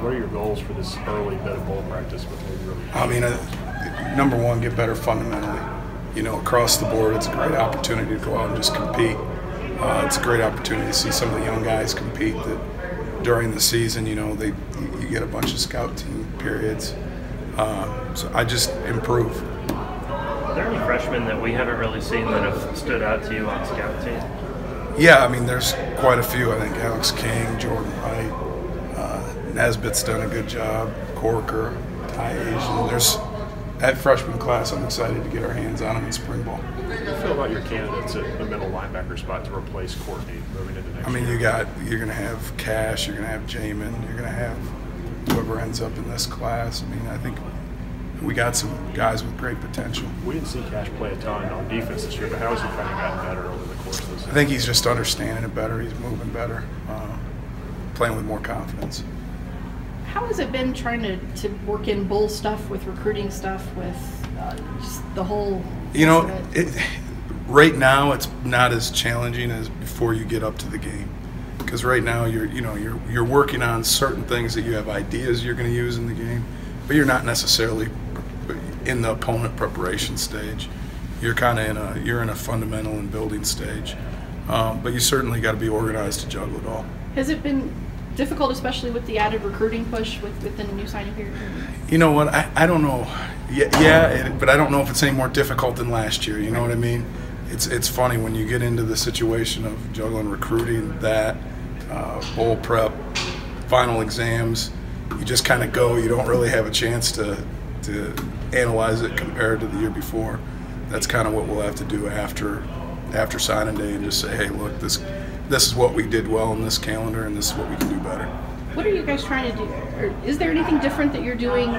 what are your goals for this early bit of bowl practice before you really? I mean, number one, get better fundamentally. You know, across the board, it's a great opportunity to go out and just compete. It's a great opportunity to see some of the young guys compete that during the season, you know, you get a bunch of scout team periods. So I just improve. Are there any freshmen that we haven't really seen that have stood out to you on scout team? Yeah, I mean, there's quite a few. I think Alex King, Jordan Wright, Nesbitt's done a good job, Corker, Ty Asian. There's that freshman class. I'm excited to get our hands on them in spring ball. How do you feel about your candidates at the middle linebacker spot to replace Courtney moving into next year? I mean, you're going to have Cash, you're going to have Jamin, you're going to have whoever ends up in this class. I mean, I think we got some guys with great potential. We didn't see Cash play a ton on defense this year, but how has he kind of gotten better over the course of the season? I think he's just understanding it better. He's moving better, playing with more confidence. How has it been trying to work in bowl stuff with recruiting stuff with just the whole? You know, right now it's not as challenging as before you get up to the game, because right now you're working on certain things that you have ideas you're going to use in the game, but you're not necessarily in the opponent preparation stage. You're kind of in a fundamental and building stage, but you certainly got to be organized to juggle it all. Has it been difficult, especially with the added recruiting push with the new signing period? You know what? I don't know. But I don't know if it's any more difficult than last year. You know what I mean? It's funny when you get into the situation of juggling recruiting, that bowl prep, final exams. You just kind of go. You don't really have a chance to analyze it compared to the year before. That's kind of what we'll have to do after signing day, and just say, hey, look, this is what we did well in this calendar, and this is what we can do better. What are you guys trying to do? Or is there anything different that you're doing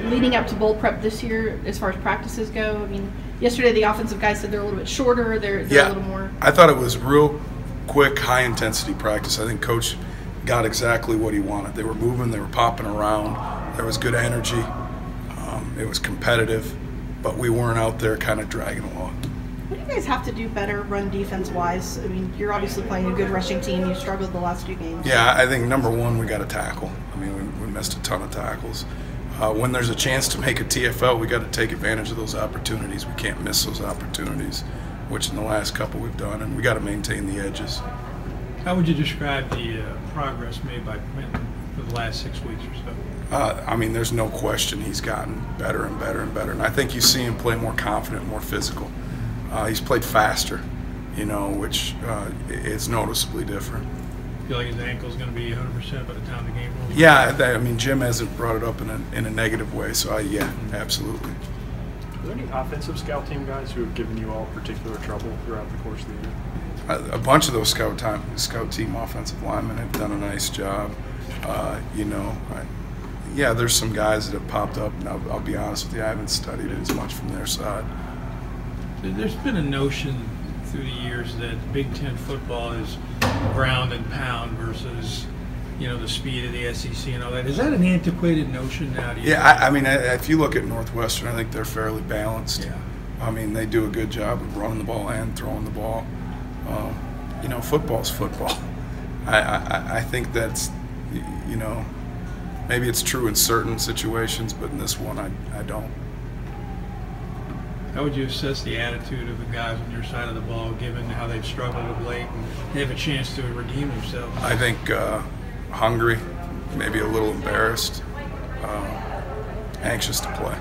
leading up to bowl prep this year as far as practices go? I mean, yesterday the offensive guys said they're a little bit shorter. They're a little more. I thought it was real quick, high-intensity practice. I think Coach got exactly what he wanted. They were moving, they were popping around. There was good energy. It was competitive, but we weren't out there kind of dragging along. What do you guys have to do better run defense-wise? I mean, you're obviously playing a good rushing team. You struggled the last 2 games. Yeah, I think number one, we got to tackle. I mean, we missed a ton of tackles. When there's a chance to make a TFL, we got to take advantage of those opportunities. We can't miss those opportunities, which in the last couple we've done, and we got to maintain the edges. How would you describe the progress made by Quentin for the last 6 weeks or so? I mean, there's no question he's gotten better and better and better, and I think you see him play more confident, more physical. He's played faster, you know, which is noticeably different. Feel like his ankle's going to be 100% by the time the game rolls? Yeah, I mean, Jim hasn't brought it up in a negative way, so yeah, absolutely. Are there any offensive scout team guys who have given you all particular trouble throughout the course of the year? A bunch of those scout team offensive linemen have done a nice job. You know, yeah, there's some guys that have popped up, and I'll be honest with you, I haven't studied it as much from their side. There's been a notion through the years that Big Ten football is ground and pound versus, you know, the speed of the SEC and all that. Is that an antiquated notion now? Yeah, I mean, if you look at Northwestern, I think they're fairly balanced. Yeah. I mean, they do a good job of running the ball and throwing the ball. You know, football's football. I think that's, you know, maybe it's true in certain situations, but in this one, I don't. How would you assess the attitude of the guys on your side of the ball, given how they've struggled of late and they have a chance to redeem themselves? I think hungry, maybe a little embarrassed, anxious to play.